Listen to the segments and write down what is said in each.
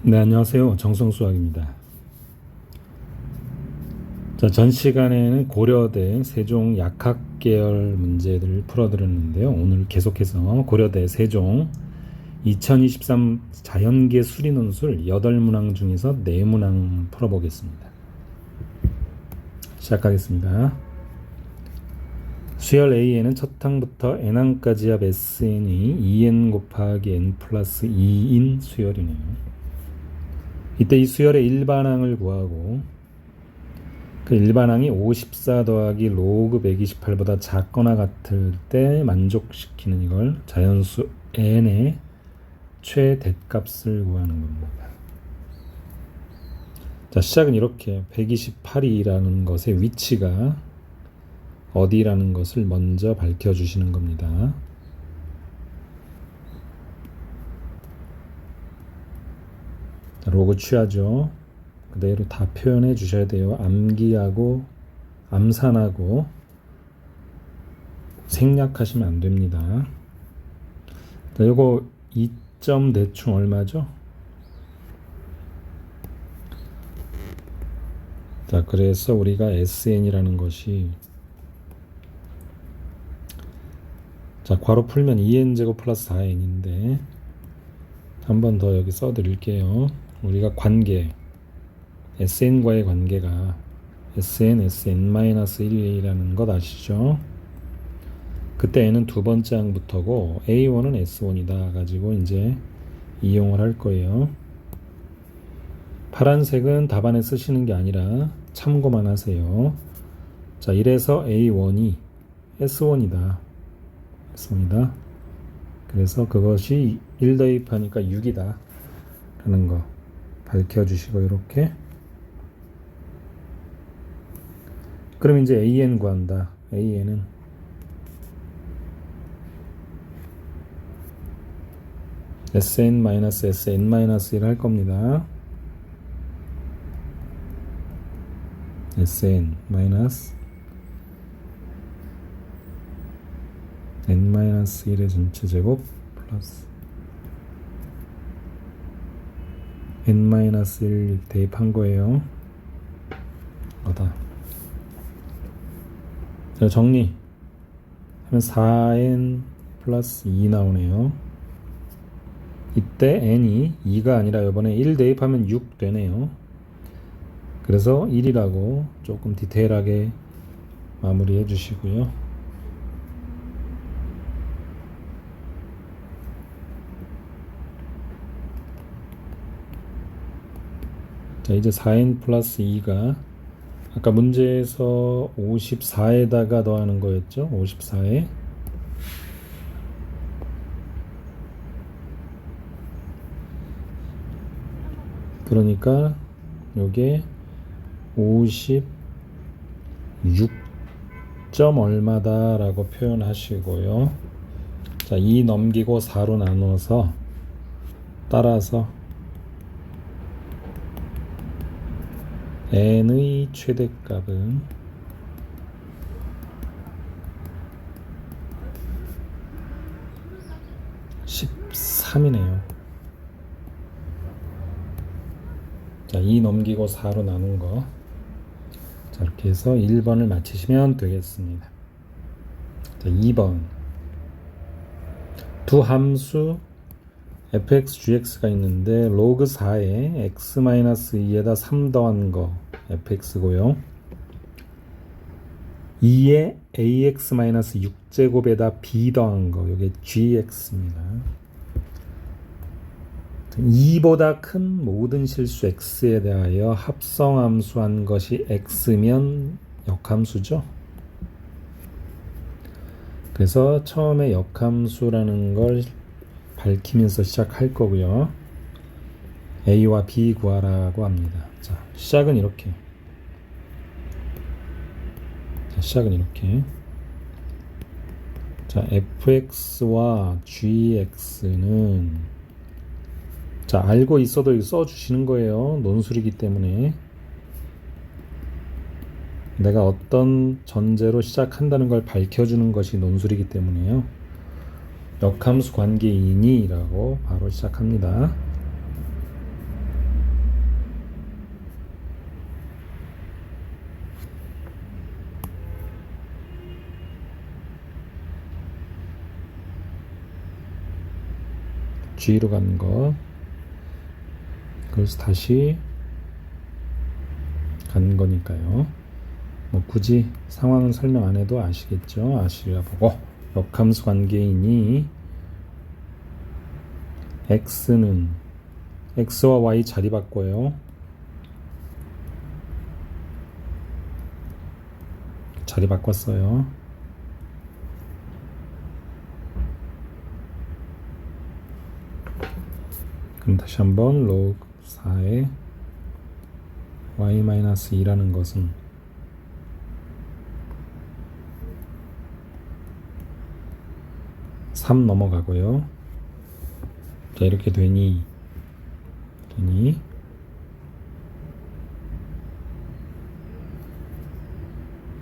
네, 안녕하세요. 정성수학입니다. 자, 전 시간에는 고려대 세종 약학계열 문제들을 풀어드렸는데요. 오늘 계속해서 고려대 세종 2023 자연계 수리논술 8문항 중에서 4문항 풀어보겠습니다. 시작하겠습니다. 수열 A에는 첫 항부터 n항까지 합 Sn이 2n 곱하기 n 플러스 2인 수열이네요. 이때 이 수열의 일반항을 구하고 그 일반항이 54 더하기 로그 128보다 작거나 같을 때 만족시키는 이걸 자연수 n의 최대값을 구하는 겁니다. 자, 시작은 이렇게 128이라는 것의 위치가 어디라는 것을 먼저 밝혀주시는 겁니다. 자, 로그 취하죠. 그대로 다 표현해 주셔야 돼요. 암기하고 암산하고 생략하시면 안 됩니다. 자, 요거 2점 대충 얼마죠? 자, 그래서 우리가 SN이라는 것이 자, 괄호 풀면 2n제곱 플러스 4n인데 한 번 더 여기 써드릴게요. 우리가 관계 SN과의 관계가 SN, SN-1이라는 것 아시죠? 그때 N은 두 번째 항부터고 A1은 S1이다 가지고 이제 이용을 할 거예요. 파란색은 답안에 쓰시는 게 아니라 참고만 하세요. 자, 이래서 A1이 S1이다. S1이다. 그래서 그것이 1 대입하니까 6이다. 라는 거 밝혀주시고 이렇게 그럼 이제 AN 구한다. AN은 SN-SN-1 할 겁니다. SN-N-1의 전체 제곱 플러스 N-1 대입한 거예요. 어다. 자, 정리 하면 4n 플러스 2 나오네요. 이때 n이 2가 아니라 이번에 1 대입하면 6 되네요. 그래서 1이라고 조금 디테일하게 마무리해 주시고요. 자, 이제 4n 플러스 2가 아까 문제에서 54에다가 더하는 거였죠. 54에 그러니까 요게 56점 얼마다 라고 표현하시고요. 자, 2 넘기고 4로 나누어서 따라서 n의 최대값은 13이네요. 자, 2 넘기고 4로 나눈 거. 자, 이렇게 해서 1번을 맞히시면 되겠습니다. 자, 2번. 두 함수 fx, gx가 있는데 로그 4에 x-2에다 3 더한 거 fx고요. 2에 ax-6제곱에다 b 더한 거 이게 gx입니다. 2보다 큰 모든 실수 x에 대하여 합성함수한 것이 x면 역함수죠. 그래서 처음에 역함수라는 걸 밝히면서 시작할 거고요. A와 B 구하라고 합니다. 자, 시작은 이렇게. 자, fx와 gx는 자, 알고 있어도 이거 써주시는 거예요. 논술이기 때문에. 내가 어떤 전제로 시작한다는 걸 밝혀주는 것이 논술이기 때문에요. 역함수 관계인이라고 바로 시작합니다. G로 가는 것. 그래서 다시 가는 거니까요. 뭐 굳이 상황은 설명 안 해도 아시겠죠? 아시려 보고. 역함수 관계이니 x는 x와 y 자리 바꿔요. 자리 바꿨어요. 그럼 다시 한번 log 4의 y-2라는 것은 3 넘어가고요. 자, 이렇게 되니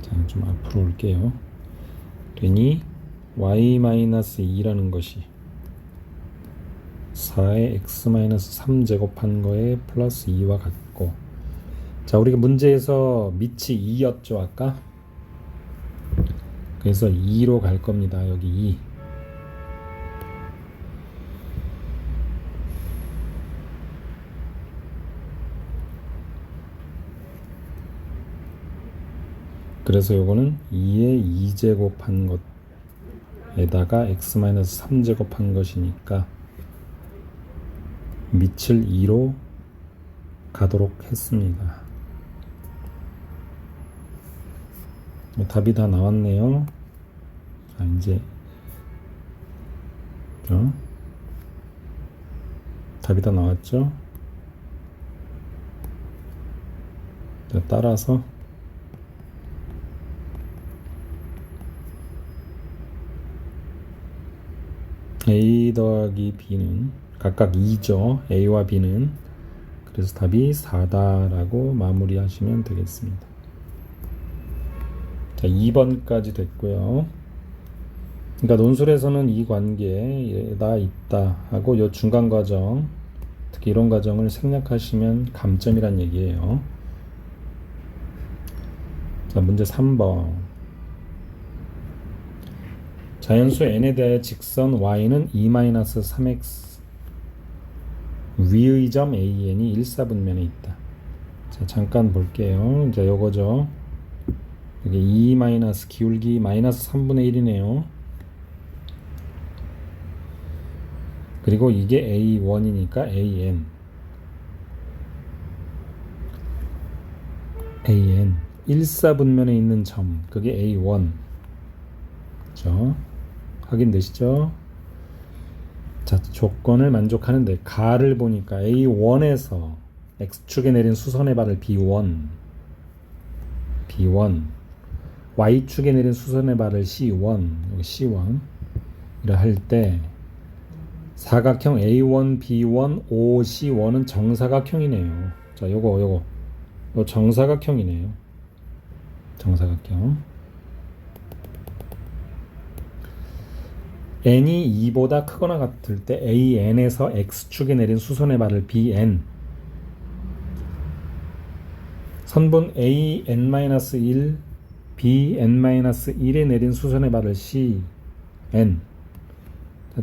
자, 좀 앞으로 올게요. 되니 y-2라는 것이 4의 x-3 제곱한 거에 플러스 2와 같고, 자, 우리가 문제에서 밑이 2였죠 아까. 그래서 2로 갈 겁니다. 여기 2. 그래서 요거는 2의 2제곱한 것에다가 x-3제곱한 것이니까 밑을 2로 가도록 했습니다. 답이 다 나왔네요. 자, 이제 답이 다 나왔죠? 자, 따라서 A 더하기 B는 각각 2죠. A와 B는. 그래서 답이 4다라고 마무리하시면 되겠습니다. 자, 2번까지 됐고요. 그러니까 논술에서는 이 관계에다 있다 하고 요 중간 과정, 특히 이런 과정을 생략하시면 감점이란 얘기예요. 자, 문제 3번. 자연수 n에 대해 직선 y는 2-3x 위의 점 an이 일사분면에 있다. 자, 잠깐 볼게요. 이제 요거죠. 이게 2 기울기 마이너스 3분의 1이네요. 그리고 이게 a1이니까 an 일사분면에 있는 점, 그게 a1. 그렇죠? 확인되시죠? 자, 조건을 만족하는데 가를 보니까 A1에서 X축에 내린 수선의 발을 B1, Y축에 내린 수선의 발을 C1, 여기 C1 이라 할 때 사각형 A1, B1, OC1은 정사각형이네요. 자, 요거 정사각형이네요. 정사각형. n이 2보다 크거나 같을 때 an에서 x축에 내린 수선의 발을 bn, 선분 an-1, bn-1에 내린 수선의 발을 cn.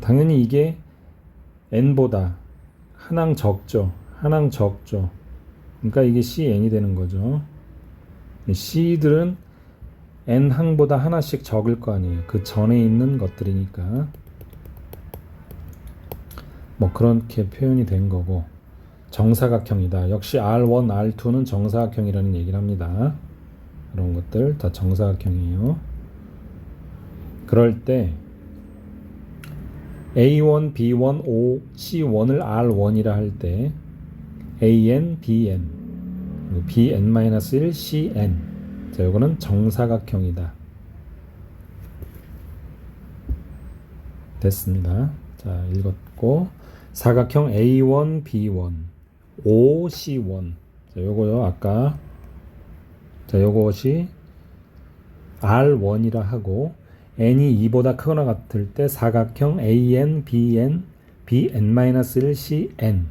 당연히 이게 n보다 한 항 적죠. 그러니까 이게 cn이 되는 거죠. c들은 n항보다 하나씩 적을 거 아니에요. 그 전에 있는 것들이니까. 뭐 그렇게 표현이 된 거고, 정사각형이다. 역시 R1, R2는 정사각형이라는 얘기를 합니다. 그런 것들 다 정사각형이에요. 그럴 때 A1, B1, O, C1을 R1이라 할 때 AN, BN, BN-1, CN. 자, 요거는 정사각형이다. 됐습니다. 자, 읽었고, 사각형 A1, B1, O, C1. 자, 요거요, 아까. 자, 요것이 R1이라 하고, n이 2보다 크거나 같을 때 사각형 AN, BN, BN-1, CN.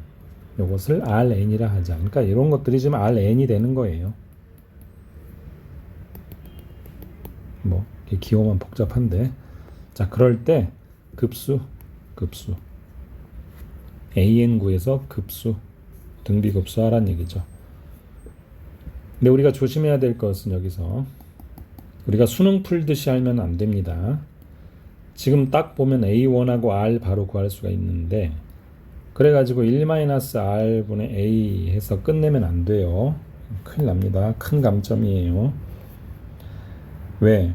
요것을 RN이라 하자. 그러니까 이런 것들이 지금 RN이 되는 거예요. 뭐 기호만 복잡한데, 자, 그럴 때 급수 AN 구해서 급수, 등비급수 하란 얘기죠. 근데 우리가 조심해야 될 것은 여기서 우리가 수능 풀듯이 하면 안 됩니다. 지금 딱 보면 A1하고 R 바로 구할 수가 있는데 그래가지고 1-R분의 A 해서 끝내면 안 돼요. 큰일 납니다. 큰 감점이에요. 왜?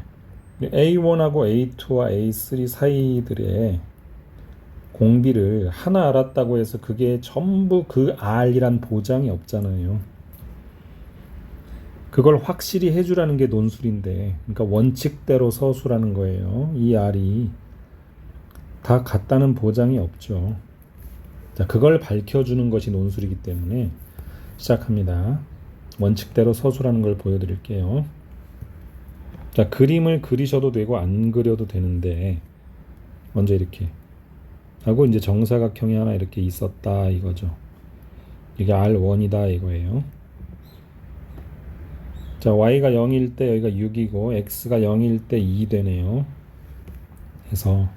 A1하고 A2와 A3 사이들의 공비를 하나 알았다고 해서 그게 전부 그 R이란 보장이 없잖아요. 그걸 확실히 해주라는 게 논술인데, 그러니까 원칙대로 서술하는 거예요. 이 R이 다 같다는 보장이 없죠. 자, 그걸 밝혀주는 것이 논술이기 때문에 시작합니다. 원칙대로 서술하는 걸 보여드릴게요. 자, 그림을 그리셔도 되고 안 그려도 되는데 먼저 이렇게 하고 이제 정사각형이 하나 이렇게 있었다 이거죠. 이게 R1이다 이거예요. 자, y가 0일 때 여기가 6이고 x가 0일 때 2 되네요. 그래서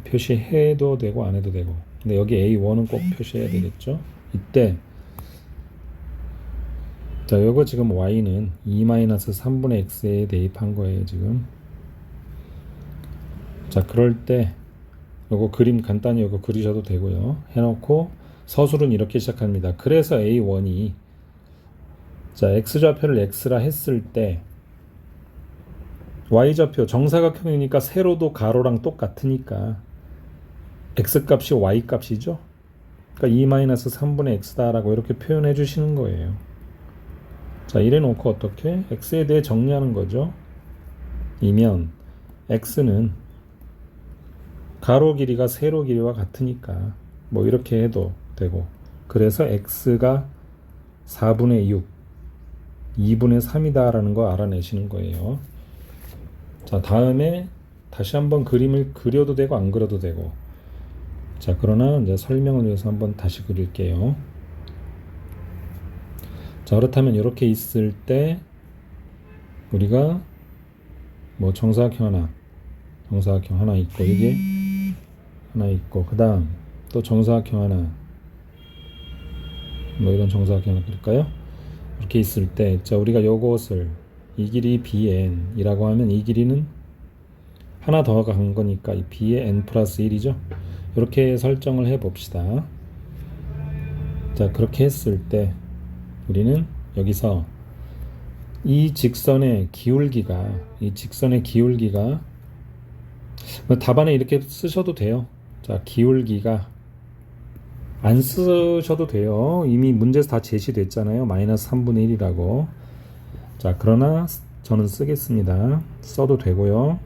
표시해도 되고 안 해도 되고. 근데 여기 A1은 꼭 표시해야 되겠죠. 이때 자, 요거 지금 y는 2-3분의 x에 대입한 거예요, 지금. 자, 그럴 때 요거 그림 간단히 요거 그리셔도 되고요. 해놓고 서술은 이렇게 시작합니다. 그래서 A1이 자, x좌표를 x라 했을 때 y좌표 정사각형이니까 세로도 가로랑 똑같으니까 x값이 y값이죠. 그러니까 2-3분의 x다라고 이렇게 표현해 주시는 거예요. 자, 이래 놓고 어떻게 x에 대해 정리하는 거죠. 이면 x는 가로 길이가 세로 길이와 같으니까 뭐 이렇게 해도 되고, 그래서 x가 4분의 6 2분의 3이다 라는 거 알아내시는 거예요. 자, 다음에 다시 한번 그림을 그려도 되고 안 그려도 되고. 자, 그러나 이제 설명을 위해서 한번 다시 그릴게요. 자, 그렇다면 이렇게 있을 때 우리가 뭐 정사각형 하나 있고 이게 하나 있고, 그 다음 또 정사각형 하나, 뭐 이런 정사각형 하나 그릴까요? 이렇게 있을 때, 자, 우리가 요것을 이 길이 bn이라고 하면 이 길이는 하나 더 간 거니까 이 b의 n 플러스 1이죠. 이렇게 설정을 해 봅시다. 자, 그렇게 했을 때 우리는 여기서 이 직선의 기울기가 답안에 이렇게 쓰셔도 돼요. 자, 기울기가 안 쓰셔도 돼요. 이미 문제에서 다 제시됐잖아요. 마이너스 3분의 1이라고. 자, 그러나 저는 쓰겠습니다. 써도 되고요.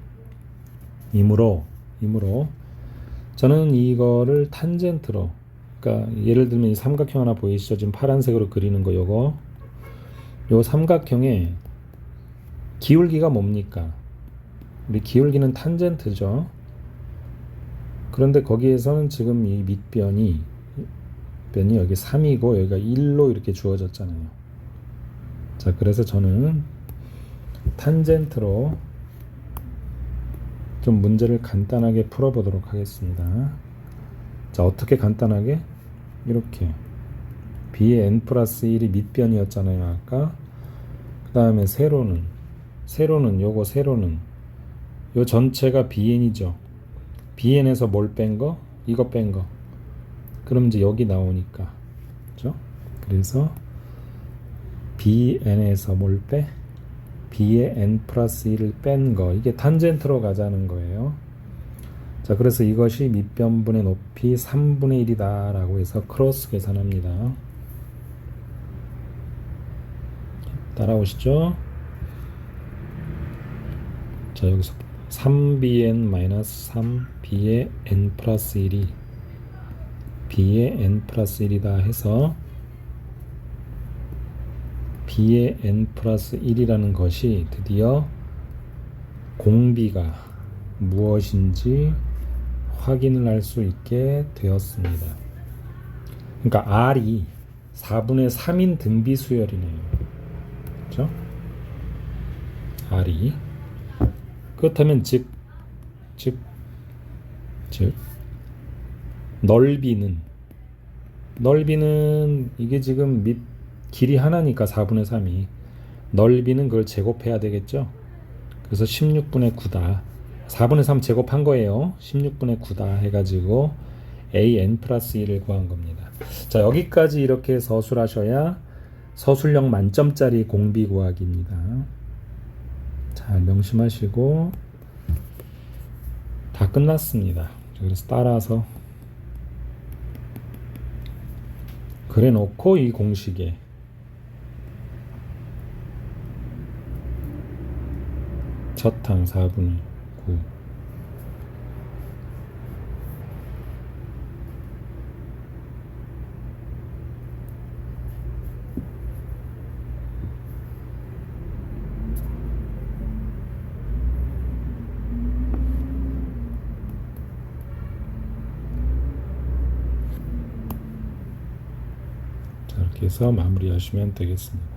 이므로 저는 이거를 탄젠트로, 그러니까 예를 들면 이 삼각형 하나 보이시죠? 지금 파란색으로 그리는 거, 요 삼각형의 기울기가 뭡니까? 우리 기울기는 탄젠트죠. 그런데 거기에서는 지금 이 밑변이 여기 3이고 여기가 1로 이렇게 주어졌잖아요. 자, 그래서 저는 탄젠트로 좀 문제를 간단하게 풀어보도록 하겠습니다. 자, 어떻게 간단하게? 이렇게 b의 n 플러스 1이 밑변이었잖아요, 아까. 그 다음에 세로는 요 전체가 bn이죠. bn에서 뭘 뺀 거? 이거 뺀 거. 그럼 이제 여기 나오니까, 그죠? 그래서 bn에서 뭘 빼? b의 n 플러스 1을 뺀 거, 이게 탄젠트로 가자는 거예요. 자, 그래서 이것이 밑변분의 높이 3분의 1이다 라고 해서 크로스 계산합니다. 따라오시죠? 자, 여기서 3bn-3 b의 n 플러스 1이 b의 n 플러스 1이다 해서 b의 n 플러스 1이라는 것이 드디어 공비가 무엇인지 확인을 할 수 있게 되었습니다. 그러니까 R이 4분의 3인 등비수열이네요. 그렇죠? R이 그렇다면 즉 넓이는 넓이는 이게 지금 밑 길이 하나니까 4분의 3이 넓이는 그걸 제곱해야 되겠죠. 그래서 16분의 9다. 4분의 3 제곱한 거예요. 16분의 9다 해가지고 an 플러스 1을 구한 겁니다. 자, 여기까지 이렇게 서술하셔야 서술형 만점짜리 공비 구하기입니다. 잘 명심하시고 다 끝났습니다. 그래서 따라서 그래 놓고 이 공식에 첫항 4분의 9 자, 이렇게 해서 마무리하시면 되겠습니다.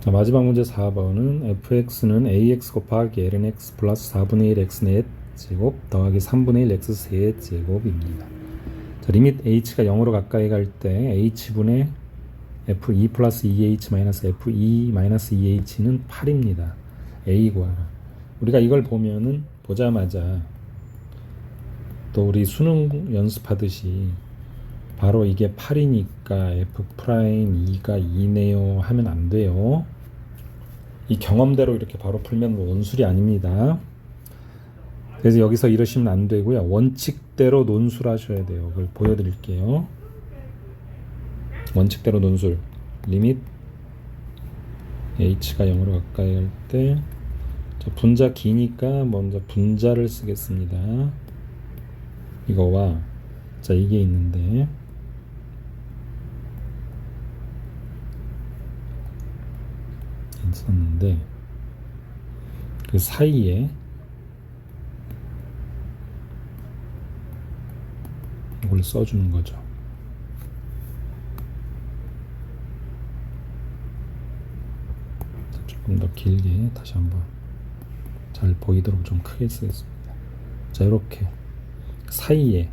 자, 마지막 문제 4번은 fx는 ax 곱하기 lnx 플러스 4분의 1 x넷 제곱 더하기 3분의 1 x 셋 제곱입니다. 자, 리밋 h가 0으로 가까이 갈 때 h분의 f2 플러스 2h 마이너스 f2 마이너스 2h는 8입니다. a 구하라. 우리가 이걸 보면은 보자마자 또 우리 수능 연습하듯이 바로 이게 8이니까 f'2가 2네요 하면 안 돼요. 이 경험대로 이렇게 바로 풀면 원술이 아닙니다. 그래서 여기서 이러시면 안 되고요. 원칙대로 논술하셔야 돼요. 그걸 보여드릴게요. 원칙대로 논술. 리밋 h가 0으로 가까이 갈 때 분자 기니까 먼저 분자를 쓰겠습니다. 이거와 자 이게 있는데 있었는데 그 사이에 이걸 써주는 거죠. 조금 더 길게 다시 한번 잘 보이도록 좀 크게 쓰겠습니다. 자, 이렇게 사이에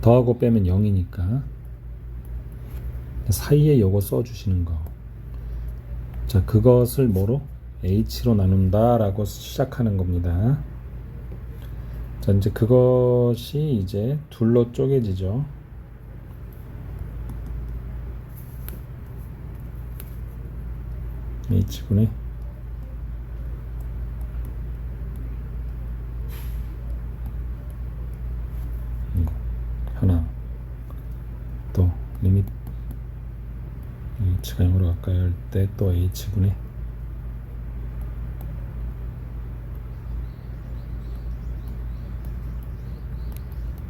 더하고 빼면 0이니까 사이에 요거 써주시는 거. 자, 그것을 뭐로? h로 나눈다 라고 시작하는 겁니다. 자, 이제 그것이 이제 둘로 쪼개지죠. h분의 하나 또 리밋 h가 0으로 가까이 할 때 또 h분의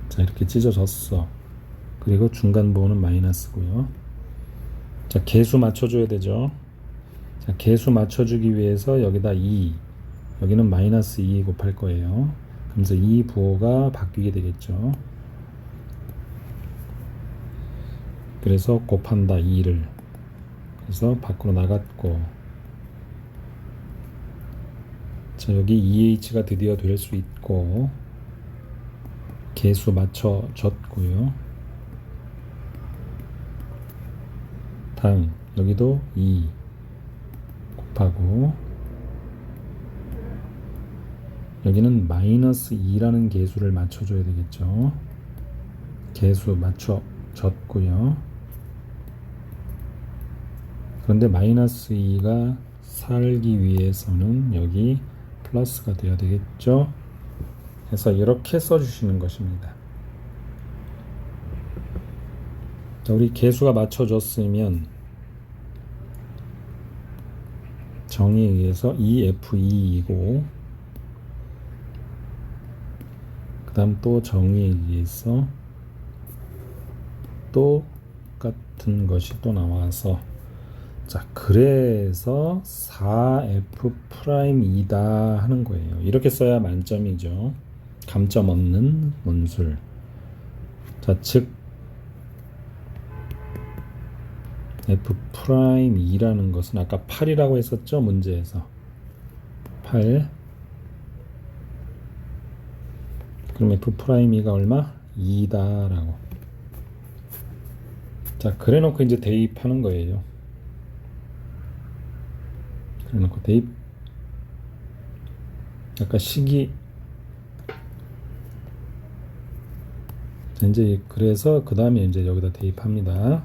자 이렇게 찢어졌어. 그리고 중간 부호는 마이너스고요. 자 개수 맞춰줘야 되죠. 자 개수 맞춰주기 위해서 여기다 2 여기는 마이너스 2 곱할 거예요. 그러면서 이 부호가 바뀌게 되겠죠. 그래서 곱한다 2를 그래서 밖으로 나갔고 자 여기 2h가 드디어 될 수 있고 개수 맞춰졌고요. 다음 여기도 2 곱하고 여기는 마이너스 2라는 개수를 맞춰줘야 되겠죠. 개수 맞춰졌고요. 그런데 마이너스 2가 살기 위해서는 여기 플러스가 되어야 되겠죠. 그래서 이렇게 써주시는 것입니다. 자, 우리 개수가 맞춰졌으면 정의에 의해서 2f2이고 그 다음 또 정의에 의해서 똑같은 것이 또 나와서, 자, 그래서 4F'이다 하는 거예요. 이렇게 써야 만점이죠. 감점 없는 논술. 자, 즉 F'E라는 것은 아까 8이라고 했었죠, 문제에서. 8. 그럼 F'E가 얼마? 2다 라고. 자, 그래놓고 이제 대입하는 거예요. 그래놓고 대입. 아까 식이 이제 그래서 그 다음에 이제 여기다 대입합니다.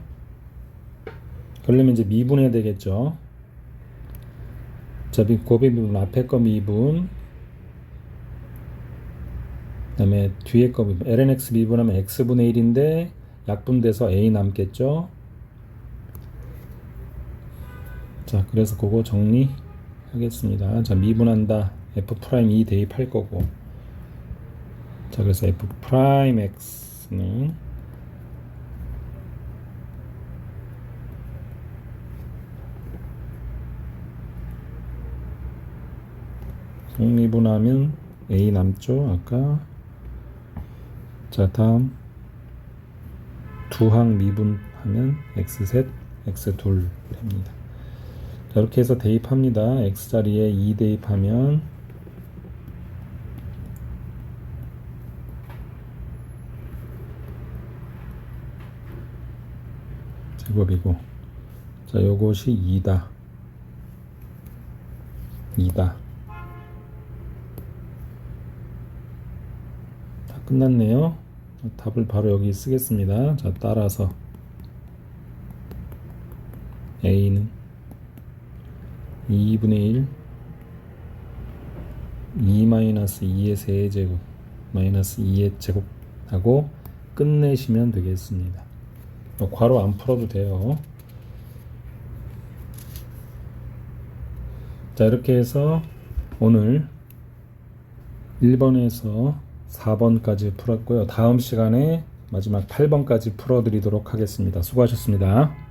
그러려면 이제 미분해야 되겠죠. 자, 곱의 미분, 앞에 거 미분, 그 다음에 뒤에 거 미분. lnx 미분하면 x분의 1인데 약분돼서 a 남겠죠. 자, 그래서 그거 정리하겠습니다. 자, 미분한다. F'E 대입할 거고. 자, 그래서 F'X는 미분하면 A 남죠, 아까. 자, 다음 두 항 미분하면 X셋, X둘 됩니다. 자, 이렇게 해서 대입합니다. X자리에 2 대입하면 제곱이고, 자, 요것이 2다. 2다. 다 끝났네요. 답을 바로 여기 쓰겠습니다. 자, 따라서 A는 2분의 1 2-2의 세제곱 마이너스 2의 제곱 하고 끝내시면 되겠습니다. 괄호 안 풀어도 돼요. 자, 이렇게 해서 오늘 1번에서 4번까지 풀었고요. 다음 시간에 마지막 8번까지 풀어드리도록 하겠습니다. 수고하셨습니다.